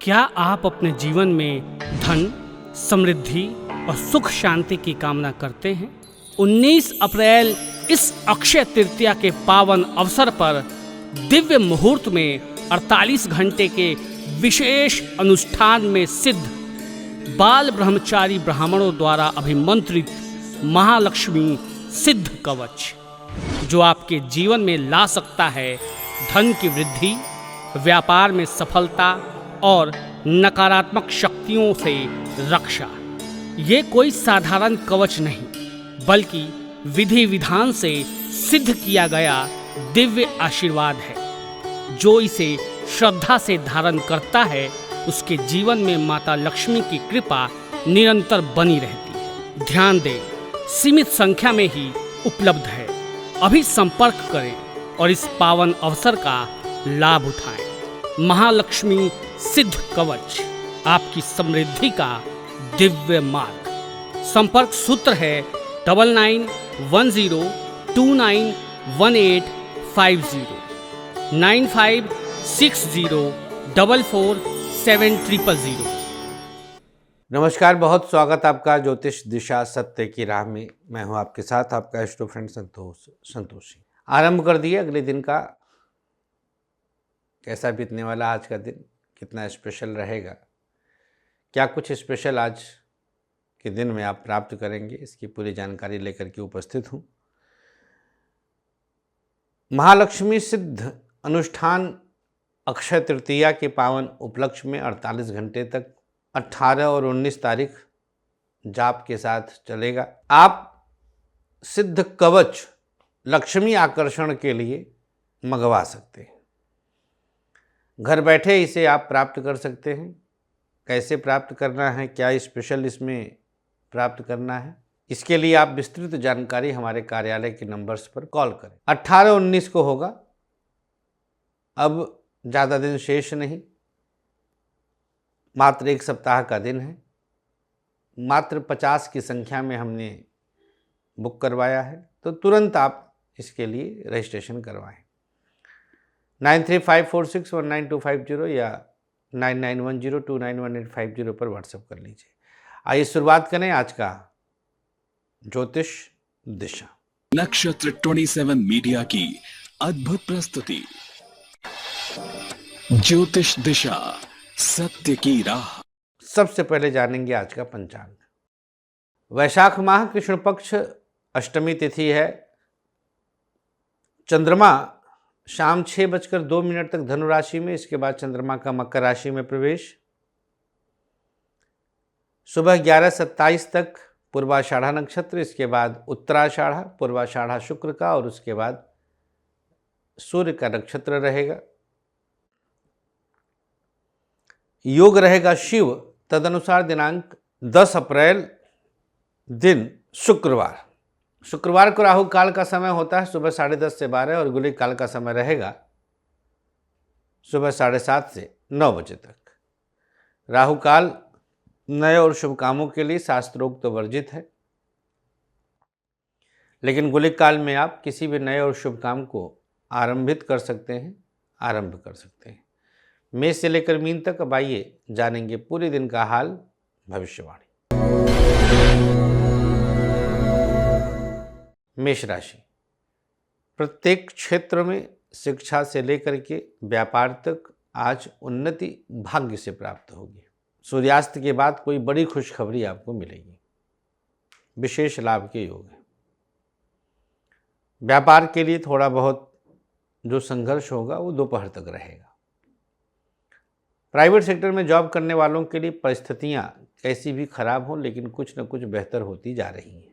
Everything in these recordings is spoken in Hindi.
क्या आप अपने जीवन में धन, समृद्धि और सुख शांति की कामना करते हैं? 19 अप्रैल इस अक्षय तृतीया के पावन अवसर पर दिव्य मुहूर्त में 48 घंटे के विशेष अनुष्ठान में सिद्ध बाल ब्रह्मचारी ब्राह्मणों द्वारा अभिमंत्रित महालक्ष्मी सिद्ध कवच, जो आपके जीवन में ला सकता है धन की वृद्धि, व्यापार में सफलता और नकारात्मक शक्तियों से रक्षा। ये कोई साधारण कवच नहीं, बल्कि विधि विधान से सिद्ध किया गया दिव्य आशीर्वाद है। जो इसे श्रद्धा से धारण करता है, उसके जीवन में माता लक्ष्मी की कृपा निरंतर बनी रहती है। ध्यान दें, सीमित संख्या में ही उपलब्ध है। अभी संपर्क करें और इस पावन अवसर का लाभ उठाएं। महालक्ष्मी सिद्ध कवच, आपकी समृद्धि का दिव्य मार्ग। संपर्क सूत्र है 9910291850 9560444700। नमस्कार, बहुत स्वागत आपका ज्योतिष दिशा सत्य की राह में। मैं हूं आपके साथ, आपका एस्ट्रो फ्रेंड संतोषी। आरंभ कर दिए अगले दिन का। कैसा बीतने वाला आज का दिन, कितना स्पेशल रहेगा, क्या कुछ स्पेशल आज के दिन में आप प्राप्त करेंगे, इसकी पूरी जानकारी लेकर के उपस्थित हूँ। महालक्ष्मी सिद्ध अनुष्ठान अक्षय तृतीया के पावन उपलक्ष्य में 48 घंटे तक 18 और 19 तारीख जाप के साथ चलेगा। आप सिद्ध कवच लक्ष्मी आकर्षण के लिए मंगवा सकते हैं। घर बैठे इसे आप प्राप्त कर सकते हैं। कैसे प्राप्त करना है, क्या स्पेशल इसमें प्राप्त करना है, इसके लिए आप विस्तृत जानकारी हमारे कार्यालय के नंबर्स पर कॉल करें। 18-19 को होगा। अब ज़्यादा दिन शेष नहीं, मात्र एक सप्ताह का दिन है। मात्र 50 की संख्या में हमने बुक करवाया है, तो तुरंत आप इसके लिए रजिस्ट्रेशन करवाएं। 9354619250 या 9910291850 पर व्हाट्सएप कर लीजिए। आइए शुरुआत करें आज का ज्योतिष दिशा। नक्षत्र 27 मीडिया की अद्भुत प्रस्तुति, ज्योतिष दिशा सत्य की राह। सबसे पहले जानेंगे आज का पंचांग। वैशाख माह कृष्ण पक्ष अष्टमी तिथि है। चंद्रमा शाम 6:02 तक धनु राशि में, इसके बाद चंद्रमा का मकर राशि में प्रवेश। सुबह 11:27 तक पूर्वाषाढ़ा नक्षत्र, इसके बाद उत्तराषाढ़ा, पूर्वाषाढ़ा शुक्र का, और उसके बाद सूर्य का नक्षत्र रहेगा। योग रहेगा शिव। तदनुसार दिनांक 10 अप्रैल दिन शुक्रवार। शुक्रवार को राहु काल का समय होता है सुबह 10:30 से 12, और गुलिक काल का समय रहेगा सुबह 7:30 से 9 बजे तक। राहु काल नए और शुभ कामों के लिए शास्त्रोक्त वर्जित है, लेकिन गुलिक काल में आप किसी भी नए और शुभ काम को आरंभ कर सकते हैं। मेष से लेकर मीन तक। अब आइए जानेंगे पूरे दिन का हाल, भविष्यवाणी। मेष राशि, प्रत्येक क्षेत्र में शिक्षा से लेकर के व्यापार तक आज उन्नति भाग्य से प्राप्त होगी। सूर्यास्त के बाद कोई बड़ी खुशखबरी आपको मिलेगी। विशेष लाभ के योग है। व्यापार के लिए थोड़ा बहुत जो संघर्ष होगा वो दोपहर तक रहेगा। प्राइवेट सेक्टर में जॉब करने वालों के लिए परिस्थितियां कैसी भी खराब हों, लेकिन कुछ न कुछ बेहतर होती जा रही हैं।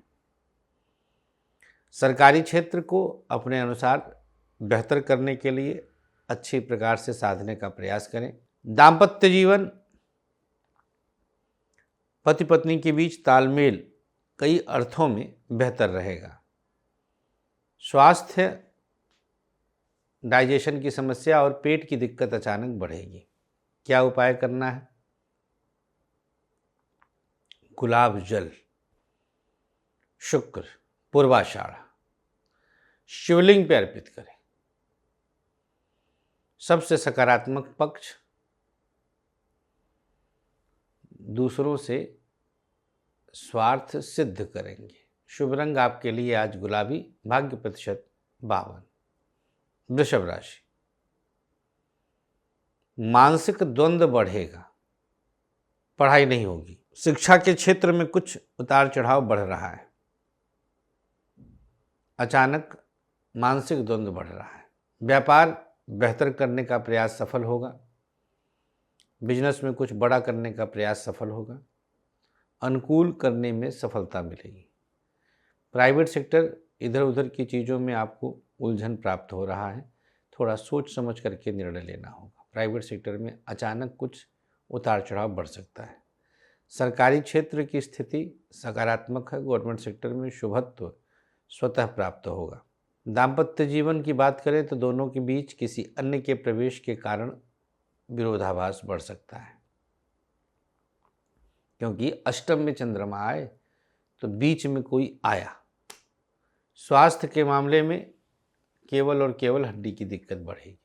सरकारी क्षेत्र को अपने अनुसार बेहतर करने के लिए अच्छी प्रकार से साधने का प्रयास करें। दाम्पत्य जीवन, पति पत्नी के बीच तालमेल कई अर्थों में बेहतर रहेगा। स्वास्थ्य, डाइजेशन की समस्या और पेट की दिक्कत अचानक बढ़ेगी। क्या उपाय करना है? गुलाब जल, शुक्र, पूर्वाषाढ़ा शिवलिंग पे अर्पित करें। सबसे सकारात्मक पक्ष दूसरों से स्वार्थ सिद्ध करेंगे। शुभ रंग आपके लिए आज गुलाबी, भाग्य प्रतिशत 52। वृषभ राशि, मानसिक द्वंद्व बढ़ेगा, पढ़ाई नहीं होगी। शिक्षा के क्षेत्र में कुछ उतार चढ़ाव बढ़ रहा है, अचानक मानसिक द्वंद्व बढ़ रहा है। व्यापार बेहतर करने का प्रयास सफल होगा, बिजनेस में कुछ बड़ा करने का प्रयास सफल होगा, अनुकूल करने में सफलता मिलेगी। प्राइवेट सेक्टर, इधर उधर की चीज़ों में आपको उलझन प्राप्त हो रहा है, थोड़ा सोच समझ करके निर्णय लेना होगा। प्राइवेट सेक्टर में अचानक कुछ उतार चढ़ाव बढ़ सकता है। सरकारी क्षेत्र की स्थिति सकारात्मक है, गवर्नमेंट सेक्टर में शुभत्व स्वतः प्राप्त होगा। दाम्पत्य जीवन की बात करें तो दोनों के बीच किसी अन्य के प्रवेश के कारण विरोधाभास बढ़ सकता है, क्योंकि अष्टम में चंद्रमा आए तो बीच में कोई आया। स्वास्थ्य के मामले में केवल और केवल हड्डी की दिक्कत बढ़ेगी।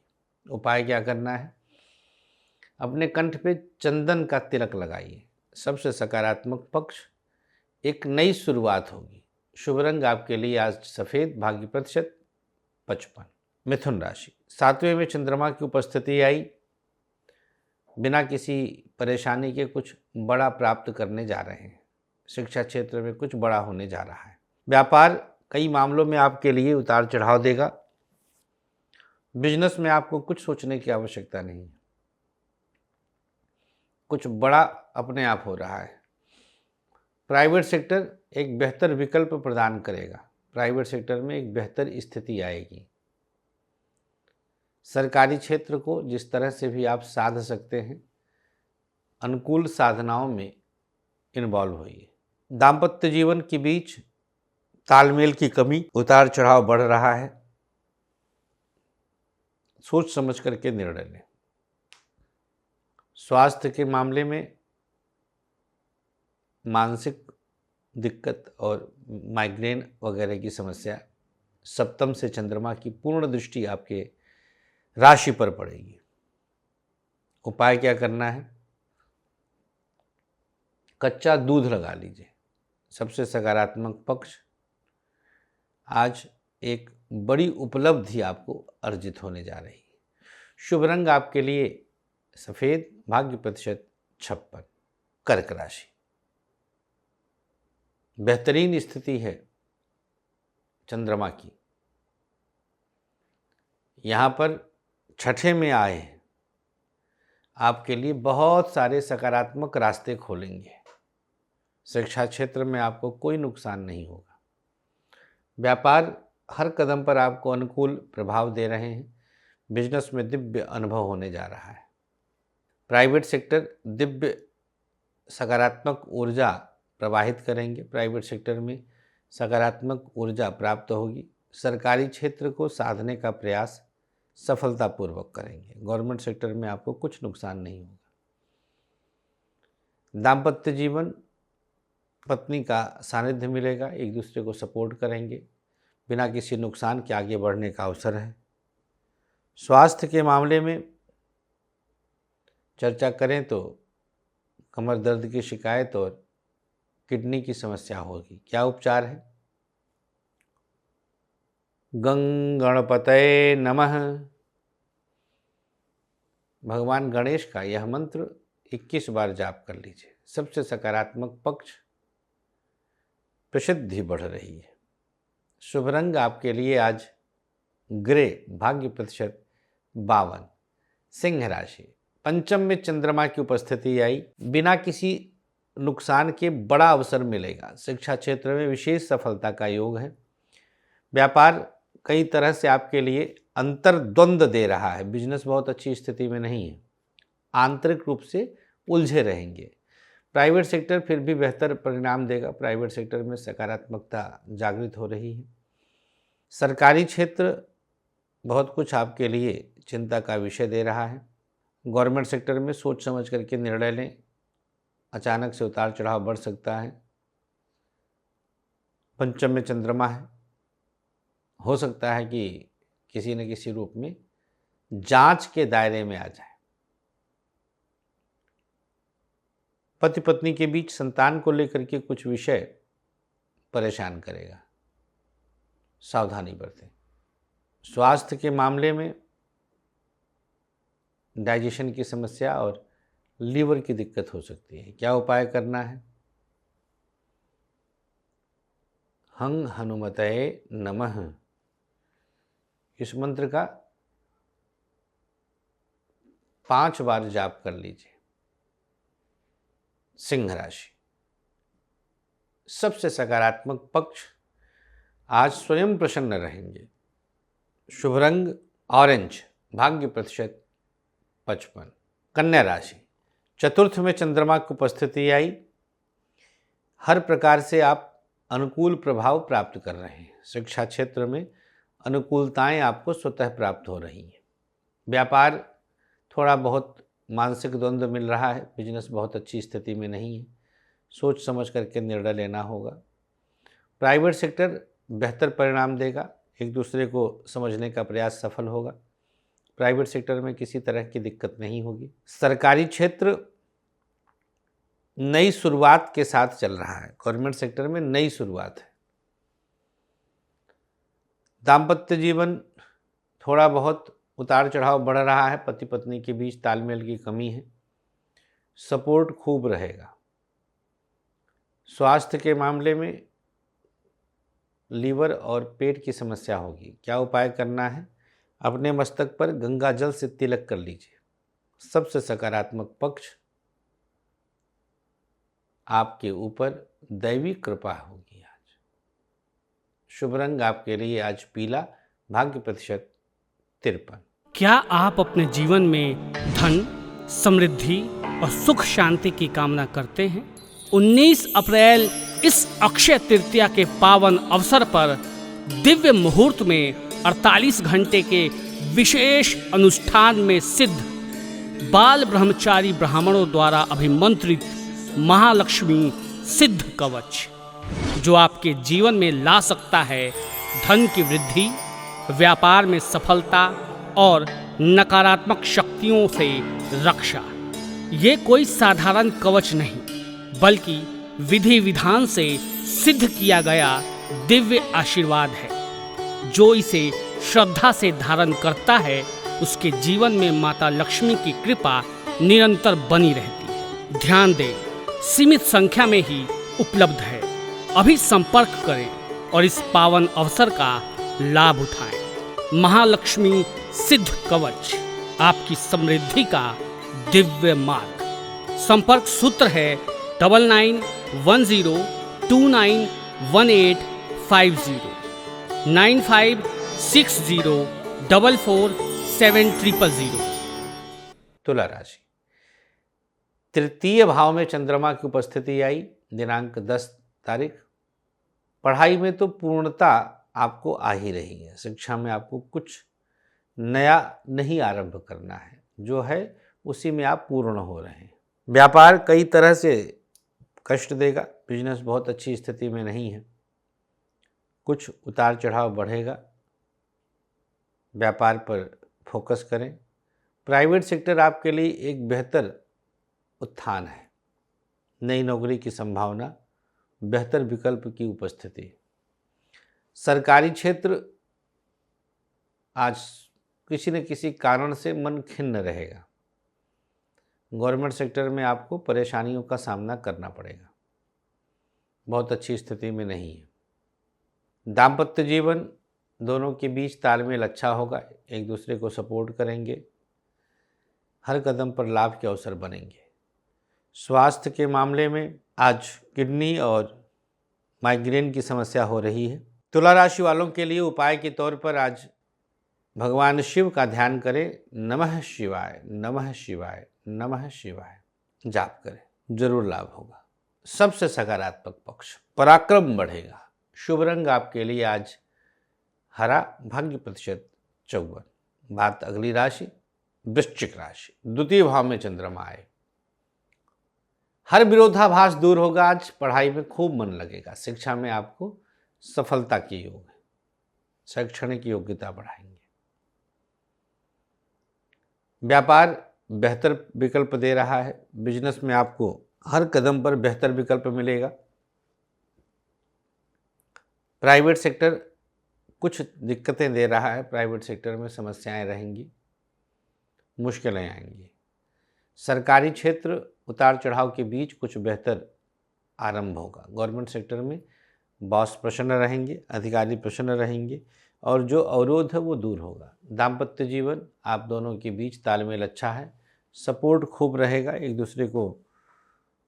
उपाय क्या करना है? अपने कंठ पे चंदन का तिलक लगाइए। सबसे सकारात्मक पक्ष, एक नई शुरुआत होगी। शुभ रंग आपके लिए आज सफ़ेद, भाग्य प्रतिशत 55। मिथुन राशि, 7वें में चंद्रमा की उपस्थिति आई, बिना किसी परेशानी के कुछ बड़ा प्राप्त करने जा रहे हैं। शिक्षा क्षेत्र में कुछ बड़ा होने जा रहा है। व्यापार कई मामलों में आपके लिए उतार चढ़ाव देगा। बिजनेस में आपको कुछ सोचने की आवश्यकता नहीं है, कुछ बड़ा अपने आप हो रहा है। प्राइवेट सेक्टर एक बेहतर विकल्प प्रदान करेगा, प्राइवेट सेक्टर में एक बेहतर स्थिति आएगी। सरकारी क्षेत्र को जिस तरह से भी आप साध सकते हैं, अनुकूल साधनाओं में इन्वॉल्व होइए। दाम्पत्य जीवन के बीच तालमेल की कमी, उतार चढ़ाव बढ़ रहा है, सोच समझ करके निर्णय लें। स्वास्थ्य के मामले में मानसिक दिक्कत और माइग्रेन वगैरह की समस्या, सप्तम से चंद्रमा की पूर्ण दृष्टि आपके राशि पर पड़ेगी। उपाय क्या करना है? कच्चा दूध लगा लीजिए। सबसे सकारात्मक पक्ष, आज एक बड़ी उपलब्धि आपको अर्जित होने जा रही है। शुभ रंग आपके लिए सफ़ेद, भाग्य प्रतिशत 56। कर्क राशि, बेहतरीन स्थिति है चंद्रमा की। यहाँ पर छठे में आए हैं, आपके लिए बहुत सारे सकारात्मक रास्ते खोलेंगे। शिक्षा क्षेत्र में आपको कोई नुकसान नहीं होगा। व्यापार हर कदम पर आपको अनुकूल प्रभाव दे रहे हैं। बिजनेस में दिव्य अनुभव होने जा रहा है। प्राइवेट सेक्टर दिव्य सकारात्मक ऊर्जा प्रवाहित करेंगे, प्राइवेट सेक्टर में सकारात्मक ऊर्जा प्राप्त होगी। सरकारी क्षेत्र को साधने का प्रयास सफलतापूर्वक करेंगे। गवर्नमेंट सेक्टर में आपको कुछ नुकसान नहीं होगा। दाम्पत्य जीवन, पत्नी का सानिध्य मिलेगा, एक दूसरे को सपोर्ट करेंगे, बिना किसी नुकसान के आगे बढ़ने का अवसर है। स्वास्थ्य के मामले में चर्चा करें तो कमर दर्द की शिकायत और किडनी की समस्या होगी। क्या उपचार है? गणपतये नमः। भगवान गणेश का यह मंत्र 21 बार जाप कर लीजिए। सबसे सकारात्मक पक्ष, प्रसिद्धि बढ़ रही है। शुभ रंग आपके लिए आज ग्रे, भाग्य प्रतिशत 52। सिंह राशि, पंचम में चंद्रमा की उपस्थिति आई, बिना किसी नुकसान के बड़ा अवसर मिलेगा। शिक्षा क्षेत्र में विशेष सफलता का योग है। व्यापार कई तरह से आपके लिए अंतर्द्वंद दे रहा है। बिजनेस बहुत अच्छी स्थिति में नहीं है, आंतरिक रूप से उलझे रहेंगे। प्राइवेट सेक्टर फिर भी बेहतर परिणाम देगा। प्राइवेट सेक्टर में सकारात्मकता जागृत हो रही है। सरकारी क्षेत्र बहुत कुछ आपके लिए चिंता का विषय दे रहा है। गवर्नमेंट सेक्टर में सोच समझ करके निर्णय लें, अचानक से उतार चढ़ाव बढ़ सकता है। पंचम में चंद्रमा है, हो सकता है कि किसी न किसी रूप में जांच के दायरे में आ जाए। पति पत्नी के बीच संतान को लेकर के कुछ विषय परेशान करेगा, सावधानी बरतें। स्वास्थ्य के मामले में डाइजेशन की समस्या और लीवर की दिक्कत हो सकती है। क्या उपाय करना है? हं हनुमतये नमः, इस मंत्र का 5 बार जाप कर लीजिए। सिंह राशि, सबसे सकारात्मक पक्ष, आज स्वयं प्रसन्न रहेंगे। शुभ रंग ऑरेंज, भाग्य प्रतिशत 55। कन्या राशि, चतुर्थ में चंद्रमा की उपस्थिति आई, हर प्रकार से आप अनुकूल प्रभाव प्राप्त कर रहे हैं। शिक्षा क्षेत्र में अनुकूलताएं आपको स्वतः प्राप्त हो रही हैं। व्यापार थोड़ा बहुत मानसिक द्वंद्व मिल रहा है। बिजनेस बहुत अच्छी स्थिति में नहीं है, सोच समझ करके निर्णय लेना होगा। प्राइवेट सेक्टर बेहतर परिणाम देगा, एक दूसरे को समझने का प्रयास सफल होगा। प्राइवेट सेक्टर में किसी तरह की दिक्कत नहीं होगी। सरकारी क्षेत्र नई शुरुआत के साथ चल रहा है, गवर्नमेंट सेक्टर में नई शुरुआत है। दाम्पत्य जीवन थोड़ा बहुत उतार चढ़ाव बढ़ रहा है, पति पत्नी के बीच तालमेल की कमी है, सपोर्ट खूब रहेगा। स्वास्थ्य के मामले में लीवर और पेट की समस्या होगी। क्या उपाय करना है? अपने मस्तक पर गंगा जल से तिलक कर लीजिए। सबसे सकारात्मक पक्ष, आपके ऊपर दैवी कृपा होगी आज। शुभ रंग आपके लिए आज पीला, भाग्य प्रतिशत 53। क्या आप अपने जीवन में धन, समृद्धि और सुख शांति की कामना करते हैं? 19 अप्रैल इस अक्षय तृतीया के पावन अवसर पर दिव्य मुहूर्त में 48 घंटे के विशेष अनुष्ठान में सिद्ध बाल ब्रह्मचारी ब्राह्मणों द्वारा अभिमंत्रित महालक्ष्मी सिद्ध कवच, जो आपके जीवन में ला सकता है धन की वृद्धि, व्यापार में सफलता और नकारात्मक शक्तियों से रक्षा। ये कोई साधारण कवच नहीं, बल्कि विधि विधान से सिद्ध किया गया दिव्य आशीर्वाद है। जो इसे श्रद्धा से धारण करता है, उसके जीवन में माता लक्ष्मी की कृपा निरंतर बनी रहती है। ध्यान दें, सीमित संख्या में ही उपलब्ध है। अभी संपर्क करें और इस पावन अवसर का लाभ उठाएं। महालक्ष्मी सिद्ध कवच, आपकी समृद्धि का दिव्य मार्ग। संपर्क सूत्र है 9910291850 9560444700। तुला राशि, तृतीय भाव में चंद्रमा की उपस्थिति आई दिनांक 10 तारीख। पढ़ाई में तो पूर्णता आपको आ ही रही है। शिक्षा में आपको कुछ नया नहीं आरंभ करना है, जो है उसी में आप पूर्ण हो रहे हैं। व्यापार कई तरह से कष्ट देगा, बिजनेस बहुत अच्छी स्थिति में नहीं है, कुछ उतार चढ़ाव बढ़ेगा। व्यापार पर फोकस करें। प्राइवेट सेक्टर आपके लिए एक बेहतर उत्थान है, नई नौकरी की संभावना, बेहतर विकल्प की उपस्थिति। सरकारी क्षेत्र आज किसी न किसी कारण से मन खिन्न रहेगा। गवर्नमेंट सेक्टर में आपको परेशानियों का सामना करना पड़ेगा, बहुत अच्छी स्थिति में नहीं है। दाम्पत्य जीवन दोनों के बीच तालमेल अच्छा होगा, एक दूसरे को सपोर्ट करेंगे, हर कदम पर लाभ के अवसर बनेंगे। स्वास्थ्य के मामले में आज किडनी और माइग्रेन की समस्या हो रही है। तुला राशि वालों के लिए उपाय के तौर पर आज भगवान शिव का ध्यान करें। नमः शिवाय, नमः शिवाय, नमः शिवाय जाप करें, जरूर लाभ होगा। सबसे सकारात्मक पक्ष, पराक्रम बढ़ेगा। शुभ रंग आपके लिए आज हरा, भाग्य प्रतिशत 54। बात अगली राशि वृश्चिक राशि। द्वितीय भाव में चंद्रमा आए, हर विरोधाभास दूर होगा। आज पढ़ाई में खूब मन लगेगा। शिक्षा में आपको सफलता के योग है, शैक्षणिक योग्यता बढ़ाएंगे। व्यापार बेहतर विकल्प दे रहा है। बिजनेस में आपको हर कदम पर बेहतर विकल्प मिलेगा। प्राइवेट सेक्टर कुछ दिक्कतें दे रहा है, प्राइवेट सेक्टर में समस्याएं रहेंगी, मुश्किलें आएंगी। सरकारी क्षेत्र उतार चढ़ाव के बीच कुछ बेहतर आरंभ होगा। गवर्नमेंट सेक्टर में बॉस प्रसन्न रहेंगे, अधिकारी प्रसन्न रहेंगे और जो अवरोध है वो दूर होगा। दाम्पत्य जीवन आप दोनों के बीच तालमेल अच्छा है, सपोर्ट खूब रहेगा, एक दूसरे को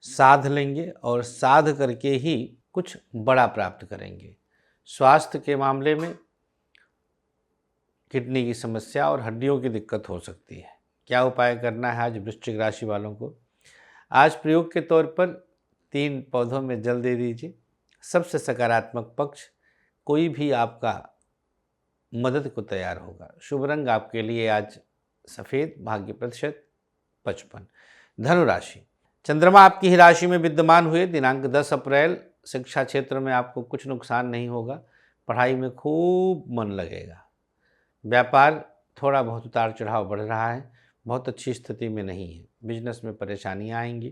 साध लेंगे और साध करके ही कुछ बड़ा प्राप्त करेंगे। स्वास्थ्य के मामले में किडनी की समस्या और हड्डियों की दिक्कत हो सकती है। क्या उपाय करना है आज वृश्चिक राशि वालों को? आज प्रयोग के तौर पर 3 पौधों में जल दे दीजिए। सबसे सकारात्मक पक्ष कोई भी आपका मदद को तैयार होगा। शुभ रंग आपके लिए आज सफ़ेद, भाग्य प्रतिशत 55। धनु राशि, चंद्रमा आपकी ही राशि में विद्यमान हुए दिनांक 10 अप्रैल। शिक्षा क्षेत्र में आपको कुछ नुकसान नहीं होगा, पढ़ाई में खूब मन लगेगा। व्यापार थोड़ा बहुत उतार चढ़ाव बढ़ रहा है, बहुत अच्छी स्थिति में नहीं है, बिजनेस में परेशानियां आएंगी।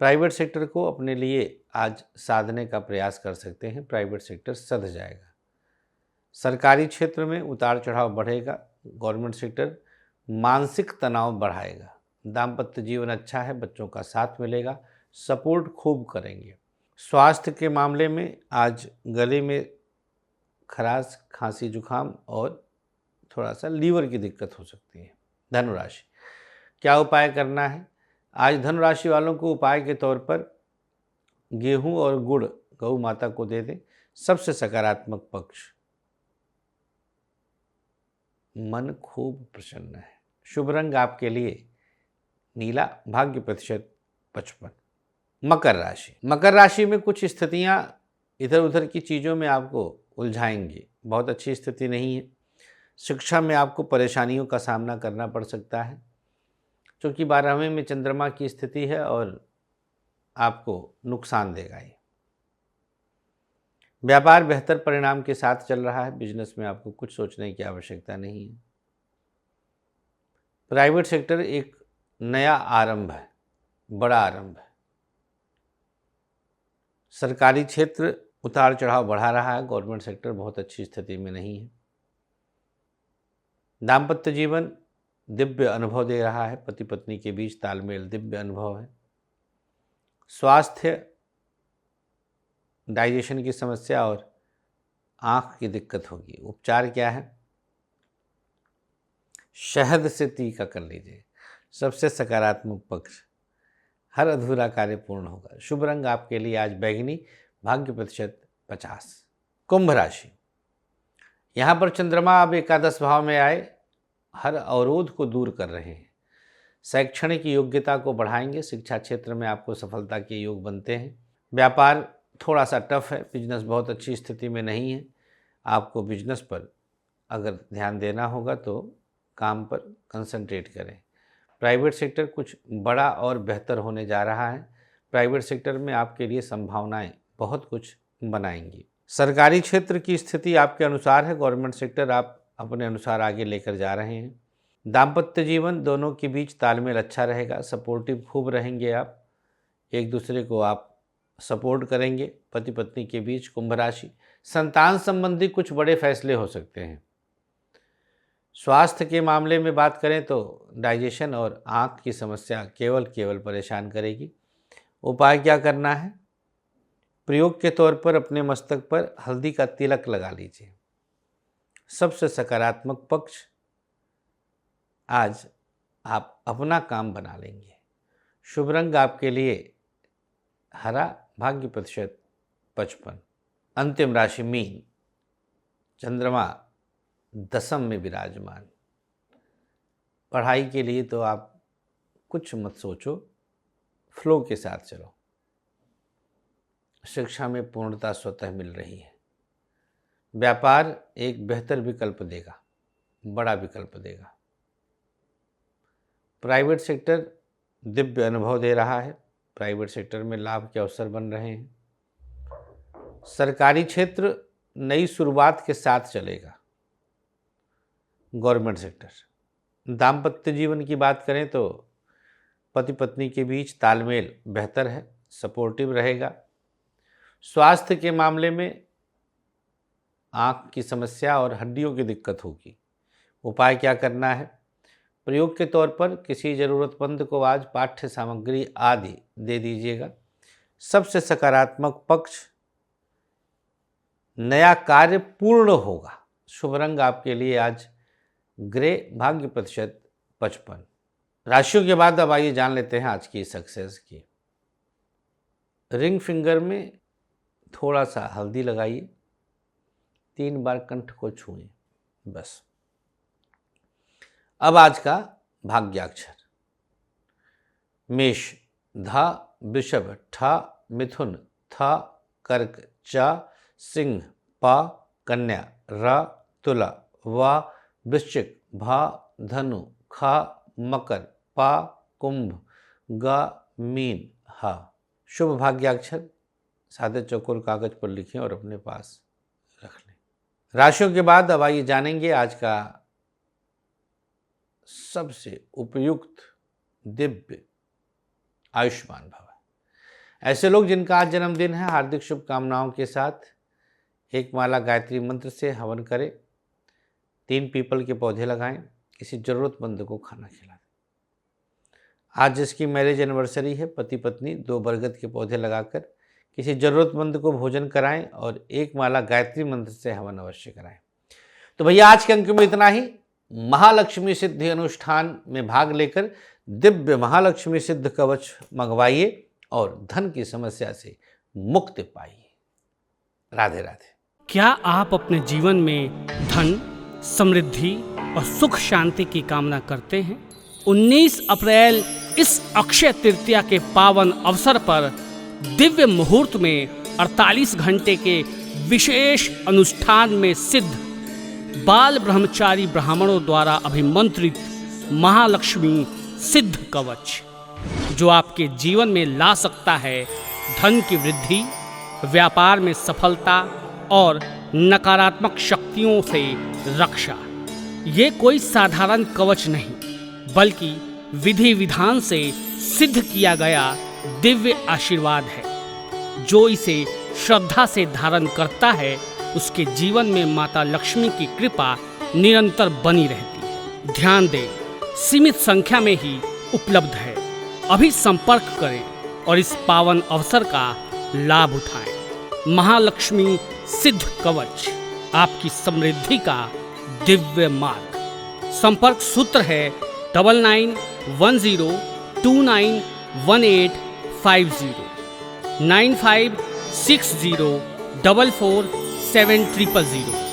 प्राइवेट सेक्टर को अपने लिए आज साधने का प्रयास कर सकते हैं, प्राइवेट सेक्टर सध जाएगा। सरकारी क्षेत्र में उतार चढ़ाव बढ़ेगा, गवर्नमेंट सेक्टर मानसिक तनाव बढ़ाएगा। दाम्पत्य जीवन अच्छा है, बच्चों का साथ मिलेगा, सपोर्ट खूब करेंगे। स्वास्थ्य के मामले में आज गले में खराश, खांसी, जुखाम और थोड़ा सा लीवर की दिक्कत हो सकती है। धनु राशि, क्या उपाय करना है? आज धनु राशि वालों को उपाय के तौर पर गेहूं और गुड़ गौ माता को दे दें। सबसे सकारात्मक पक्ष मन खूब प्रसन्न है। शुभ रंग आपके लिए नीला, भाग्य प्रतिशत 55। मकर राशि, मकर राशि में कुछ स्थितियां इधर उधर की चीज़ों में आपको उलझाएंगी, बहुत अच्छी स्थिति नहीं है। शिक्षा में आपको परेशानियों का सामना करना पड़ सकता है, क्योंकि 12वें में चंद्रमा की स्थिति है और आपको नुकसान देगा ये। व्यापार बेहतर परिणाम के साथ चल रहा है, बिजनेस में आपको कुछ सोचने की आवश्यकता नहीं है। प्राइवेट सेक्टर एक नया आरंभ है, बड़ा आरंभ है। सरकारी क्षेत्र उतार चढ़ाव बढ़ा रहा है, गवर्नमेंट सेक्टर बहुत अच्छी स्थिति में नहीं है। दाम्पत्य जीवन दिव्य अनुभव दे रहा है, पति पत्नी के बीच तालमेल दिव्य अनुभव है। स्वास्थ्य डाइजेशन की समस्या और आँख की दिक्कत होगी। उपचार क्या है? शहद से टीका कर लीजिए। सबसे सकारात्मक पक्ष हर अधूरा कार्य पूर्ण होगा। शुभ रंग आपके लिए आज बैगनी, भाग्य प्रतिशत 50। कुंभ राशि, यहाँ पर चंद्रमा अब एकादश भाव में आए हर अवरोध को दूर कर रहे हैं। शैक्षणिक योग्यता को बढ़ाएंगे, शिक्षा क्षेत्र में आपको सफलता के योग बनते हैं। व्यापार थोड़ा सा टफ है, बिजनेस बहुत अच्छी स्थिति में नहीं है। आपको बिजनेस पर अगर ध्यान देना होगा तो काम पर कंसंट्रेट करें। प्राइवेट सेक्टर कुछ बड़ा और बेहतर होने जा रहा है। प्राइवेट सेक्टर में आपके लिए संभावनाएं बहुत कुछ बनाएंगी। सरकारी क्षेत्र की स्थिति आपके अनुसार है, गवर्नमेंट सेक्टर आप अपने अनुसार आगे लेकर जा रहे हैं। दाम्पत्य जीवन दोनों के बीच तालमेल अच्छा रहेगा, सपोर्टिव खूब रहेंगे आप, एक दूसरे को आप सपोर्ट करेंगे पति पत्नी के बीच। कुंभ राशि, संतान संबंधी कुछ बड़े फैसले हो सकते हैं। स्वास्थ्य के मामले में बात करें तो डाइजेशन और आँख की समस्या केवल परेशान करेगी। उपाय क्या करना है? प्रयोग के तौर पर अपने मस्तक पर हल्दी का तिलक लगा लीजिए। सबसे सकारात्मक पक्ष आज आप अपना काम बना लेंगे। शुभ रंग आपके लिए हरा, भाग्य प्रतिशत 55। अंतिम राशि मीन, चंद्रमा दशम में विराजमान। पढ़ाई के लिए तो आप कुछ मत सोचो, फ्लो के साथ चलो। शिक्षा में पूर्णता स्वतः मिल रही है। व्यापार एक बेहतर विकल्प देगा, बड़ा विकल्प देगा। प्राइवेट सेक्टर दिव्य अनुभव दे रहा है, प्राइवेट सेक्टर में लाभ के अवसर बन रहे हैं। सरकारी क्षेत्र नई शुरुआत के साथ चलेगा। गवर्नमेंट सेक्टर, दाम्पत्य जीवन की बात करें तो पति पत्नी के बीच तालमेल बेहतर है, सपोर्टिव रहेगा। स्वास्थ्य के मामले में आँख की समस्या और हड्डियों की दिक्कत होगी। उपाय क्या करना है? प्रयोग के तौर पर किसी ज़रूरतमंद को आज पाठ्य सामग्री आदि दे दीजिएगा। सबसे सकारात्मक पक्ष, नया कार्य पूर्ण होगा। शुभ रंग आपके लिए आज ग्रे, भाग्य प्रतिशत 55। राशियों के बाद अब आइए जान लेते हैं आज की सक्सेस की। रिंग फिंगर में थोड़ा सा हल्दी लगाइए, 3 बार कंठ को छुएं, बस। अब आज का भाग्याक्षर। मेष, धा, वृषभ, ठा, मिथुन, था, कर्क, चा, सिंह, पा, कन्या, रा, तुला, वा, वृश्चिक, भा, धनु, खा, मकर, पा, कुंभ, गा, मीन, हा। शुभ भाग्याक्षर सादे चौकोर कागज पर लिखें और अपने पास रख लें। राशियों के बाद अब आइए जानेंगे आज का सबसे उपयुक्त दिव्य आयुष्मान भव। ऐसे लोग जिनका आज जन्मदिन है, हार्दिक शुभकामनाओं के साथ एक माला गायत्री मंत्र से हवन करें, 3 पीपल के पौधे लगाएं, किसी जरूरतमंद को खाना खिलाएं। आज जिसकी मैरिज एनिवर्सरी है, पति पत्नी 2 बरगद के पौधे लगाकर किसी जरूरतमंद को भोजन कराएं और 1 माला गायत्री मंत्र से हवन अवश्य कराएं। तो भैया आज के अंक में इतना ही। महालक्ष्मी सिद्धि अनुष्ठान में भाग लेकर दिव्य महालक्ष्मी सिद्ध कवच मंगवाइए और धन की समस्या से मुक्ति पाइए। राधे राधे। क्या आप अपने जीवन में धन, समृद्धि और सुख शांति की कामना करते हैं? 19 अप्रैल इस अक्षय तृतीया के पावन अवसर पर दिव्य मुहूर्त में 48 घंटे के विशेष अनुष्ठान में सिद्ध बाल ब्रह्मचारी ब्राह्मणों द्वारा अभिमंत्रित महालक्ष्मी सिद्ध कवच, जो आपके जीवन में ला सकता है धन की वृद्धि, व्यापार में सफलता और नकारात्मक शक्तियों से रक्षा। ये कोई साधारण कवच नहीं, बल्कि विधि विधान से सिद्ध किया गया दिव्य आशीर्वाद है। जो इसे श्रद्धा से धारण करता है, उसके जीवन में माता लक्ष्मी की कृपा निरंतर बनी रहती है। ध्यान दें, सीमित संख्या में ही उपलब्ध है। अभी संपर्क करें और इस पावन अवसर का लाभ उठाएं। महालक्ष्मी सिद्ध कवच, आपकी समृद्धि का दिव्य मार्ग। संपर्क सूत्र है 9910291850 9560444700।